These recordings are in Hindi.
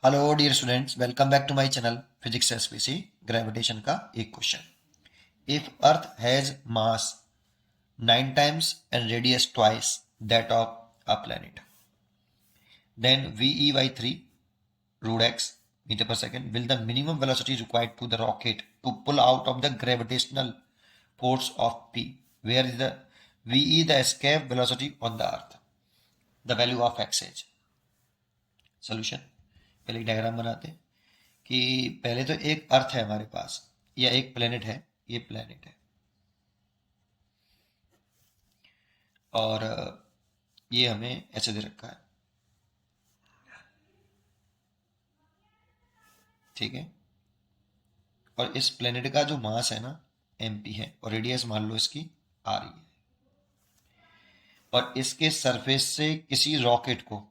Hello dear students, welcome back to my channel physics SPC. Gravitation का एक question. If earth has mass 9 times and radius twice that of a planet, then VE by 3 root x meter per second will the minimum velocity required to the rocket to pull out of the gravitational force of P, where is the VE the escape velocity on the earth, the value of x is। Solution, पहले एक डायग्राम बनाते हैं कि पहले तो एक अर्थ है हमारे पास या एक प्लेनेट है, ये प्लेनेट है और ये हमें ऐसे दे रखा है, ठीक है। और इस प्लेनेट का जो मास है ना MP है और रेडियस मान लो इसकी RE है, और इसके सरफेस से किसी रॉकेट को,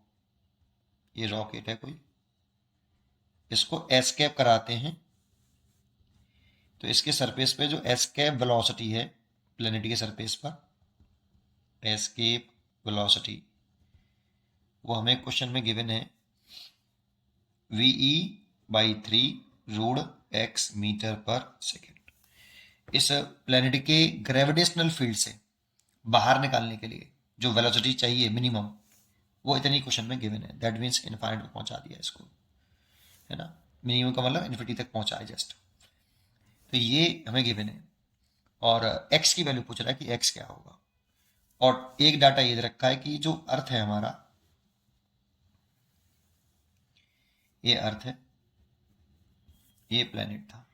ये रॉकेट है कोई, इसको एस्केप कराते हैं, तो इसके सरफेस पे जो एस्केप वेलोसिटी है प्लेनेट के सरफेस पर, एस्केप वेलोसिटी, वो हमें क्वेश्चन में गिवन है VE by 3 root x metre per second. इस प्लेनेट के ग्रेविटेशनल फील्ड से बाहर निकालने के लिए जो वेलोसिटी चाहिए मिनिमम, वो इतनी क्वेश्चन में गिवन है। दैट मीन्स इनफाइनाइट में पहुंचा दिया इसको, है ना। मिनिमम का मतलब इन्फिनिटी तक पहुंचा है जस्ट, तो ये हमें गिवन है। और x की वैल्यू पूछ रहा है कि x क्या होगा। और एक डाटा ये दे रखा है कि जो अर्थ है हमारा, ये अर्थ है, ये प्लेनेट था,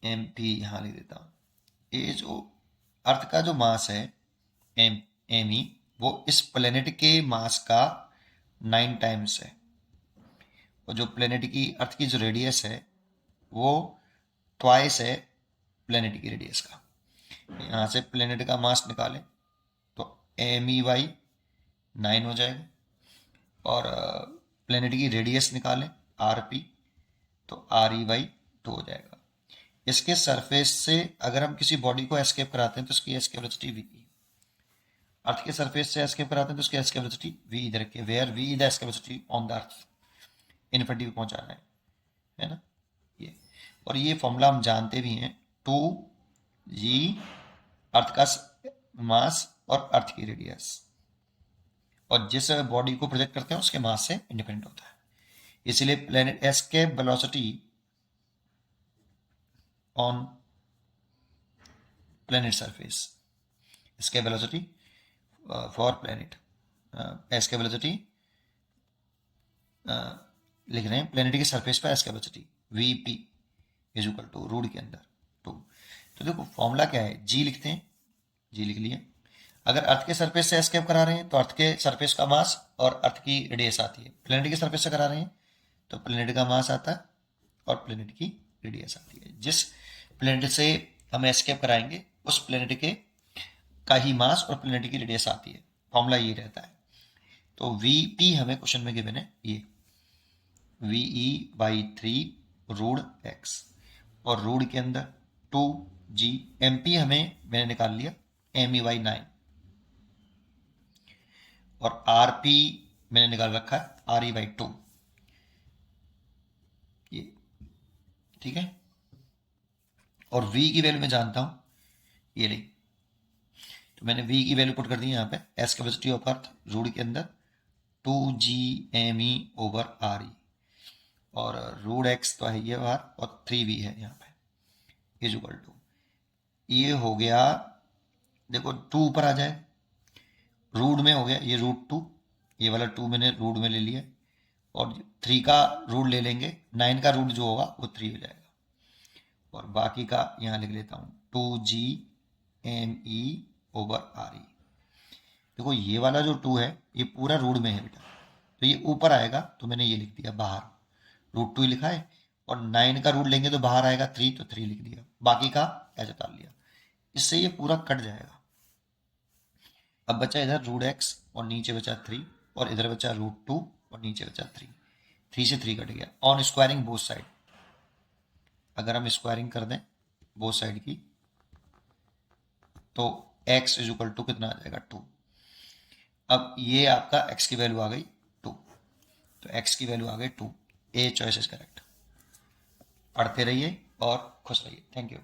MP यहां लिख देता हूं। ये जो अर्थ का जो मास है ME, वो इस प्लेनेट के मास का 9 टाइम्स है, और जो प्लेनेट की अर्थ की जो रेडियस है वो ट्वाइस है प्लेनेट की रेडियस का। यहाँ से प्लेनेट का मास निकालें तो ME बाई 9 हो जाएगा, और प्लेनेट की रेडियस निकालें RP तो RE बाई 2 हो जाएगा। इसके सरफेस से अगर हम किसी बॉडी को एस्केप कराते हैं तो इसकी एस्केप वेलोसिटी VE, अर्थ के सरफेस से एस्केप कराते हैं तो उसकी एस्केप वेलोसिटी V इधर रखिए, where V the escape velocity on the earth, infinity को पहुंचाना है ना ये। और ये फॉर्मूला हम जानते भी हैं, 2G अर्थ का मास और अर्थ की रेडियस, और जिस बॉडी को प्रोजेक्ट करते हैं उसके मास से इंडिपेंडेंट होता है। इसलिए planet escape velocity on planet surface, escape velocity for planet, escape velocity लिख रहे हैं प्लेनेट के सरफेस पर escape velocity VP is equal to root के अंदर 2। तो देखो फॉर्मूला क्या है, G लिखते हैं, G लिख लिया। अगर अर्थ के सरफेस से एस्केप करा रहे हैं तो अर्थ के सरफेस का मास और अर्थ की रेडियस आती है, प्लेनेट के सरफेस से करा रहे हैं तो प्लेनेट का मास आता है और प्लेनेट की रेडियस आती है। जिस प्लेनेट से हम एस्केप कराएंगे उस प्लेनेट के का ही मास और प्लेनेट की रेडियस आती है, फॉर्मूला ये रहता है। तो VP हमें क्वेश्चन में गिवन है ये VE बाई 3 रूट x, और रूट के अंदर 2G, MP हमें मैंने निकाल लिया ME बाई 9, और RP मैंने निकाल रखा है RE बाई 2, ये ठीक है। और V की वैल्यू मैं जानता हूं, ये रही, तो मैंने V की वैल्यू पुट कर दी यहाँ पे, as capacity of earth root के अंदर 2GME ओवर RE, और रूट x तो है ये बाहर, और 3V है यहाँ पे, इज इक्वल टू, ये हो गया, देखो 2 ऊपर आ जाए, रूट में हो गया ये √2, ये वाला 2 मैंने रूट में ले लिया, और 3 का रूट ले लेंगे, 9 का रूट जो होगा वो 3 हो जाएगा, और बाकी का यहाँ लिख लेता हूँ 2GME ओवर RE। देखो ये वाला जो 2 है ये पूरा रूट में है बेटा, तो ये ऊपर आएगा तो मैंने ये लिख दिया बाहर, √2 ही लिखा है, और 9 का रूट लेंगे तो बाहर आएगा 3, तो 3 लिख दिया, बाकी का ऐसे डाल लिया। इससे ये पूरा कट जाएगा। अब बचा इधर रूट x और नीचे बचा 3, और इधर बचा √2 और नीचे बचा 3, 3 से 3 कट गया। ऑन स्क्वायरिंग बोथ साइड, अगर हम स्क्वायरिंग कर दें बोथ साइड की तो x इज इक्वल टू कितना आ जाएगा 2। अब ये आपका x की वैल्यू आ गई 2, तो x की वैल्यू आ गई 2। A choice is correct. पढ़ते रहिए और खुश रहिए। Thank you.